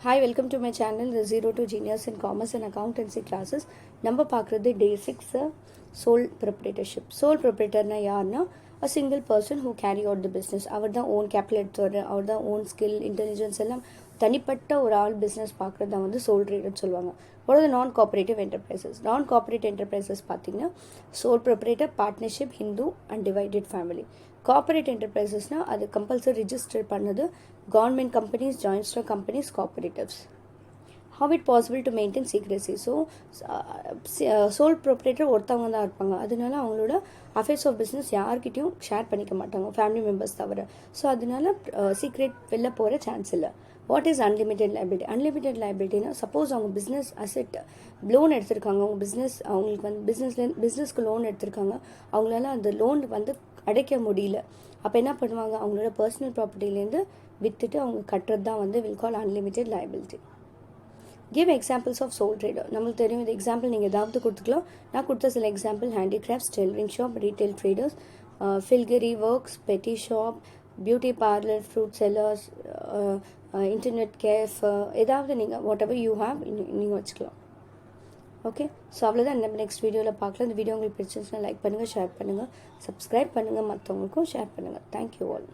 Hi, welcome to my channel, the Zero to Genius in Commerce and Accountancy classes. நம்ம பார்க்குறது day 6 sole proprietorship. Sole ப்ரொப்ரேட்டர்னா யாருன்னா a single person who carry out the business. அவர் தான் own capital எடுத்துவார், அவர் தான் own skill intelligence எல்லாம் தனிப்பட்ட ஒரு ஆள் பிஸ்னஸ் பார்க்குறது தான் வந்து சோல் ட்ரேடர்னு சொல்லுவாங்க. ஒரு non cooperative enterprises. Non cooperative enterprises பார்த்தீங்கன்னா sole proprietor, partnership, Hindu and divided family. Corporate என்டர்பிரைசஸ்னால் அது கம்பல்சரி ரிஜிஸ்டர் பண்ணது government companies, joint stock companies, cooperatives. How it possible to maintain secrecy? So sole proprietor ஒருத்தவங்க தான் இருப்பாங்க. அதனால அவங்களோட அஃபேர்ஸ் ஆஃப் பிஸ்னஸ் யார்கிட்டையும் ஷேர் பண்ணிக்க மாட்டாங்க, ஃபேமிலி மெம்பர்ஸ் தவிர. ஸோ அதனால சீக்ரெட் வெளில போகிற சான்ஸ் இல்லை. What is unlimited liability? Unlimited லைபிலிட்டினா சப்போஸ் அவங்க பிஸ்னஸ் அசெட் லோன் எடுத்திருக்காங்க, அவங்க பிஸ்னஸ் அவங்களுக்கு வந்து பிஸ்னஸ்க்கு லோன் எடுத்திருக்காங்க, அவங்களால அந்த லோன் வந்து அடைக்க முடியல. அப்போ என்ன பண்ணுவாங்க, அவங்களோட பர்சனல் ப்ராப்பர்ட்டிலேருந்து விற்றுட்டு அவங்க கட்டுறது தான் வந்து will call unlimited liability. Give examples of sole trader. நம்மளுக்கு தெரியும் இந்த எக்ஸாம்பிள் நீங்கள் ஏதாவது கொடுத்துக்கலாம். நான் கொடுத்த சில example handicrafts, tailoring shop, retail traders, phulkari works, petty shop, beauty parlour, fruit sellers, internet cafe, ஏதாவது நீங்கள் வாட் எவர் யூ ஹேவ் நீங்கள் வச்சுக்கலாம். ஓகே, ஸோ அவ்வளோதான். நம்ம நெக்ஸ்ட் வீடியோவில் பார்க்கலாம். இந்த வீடியோ உங்களுக்கு பிடிச்சிருந்துச்சுன்னா லைக் பண்ணுங்கள், ஷேர் பண்ணுங்கள், சப்ஸ்கிரைப் பண்ணுங்கள், மற்றவங்களுக்கும் ஷேர் பண்ணுங்கள். Thank you all.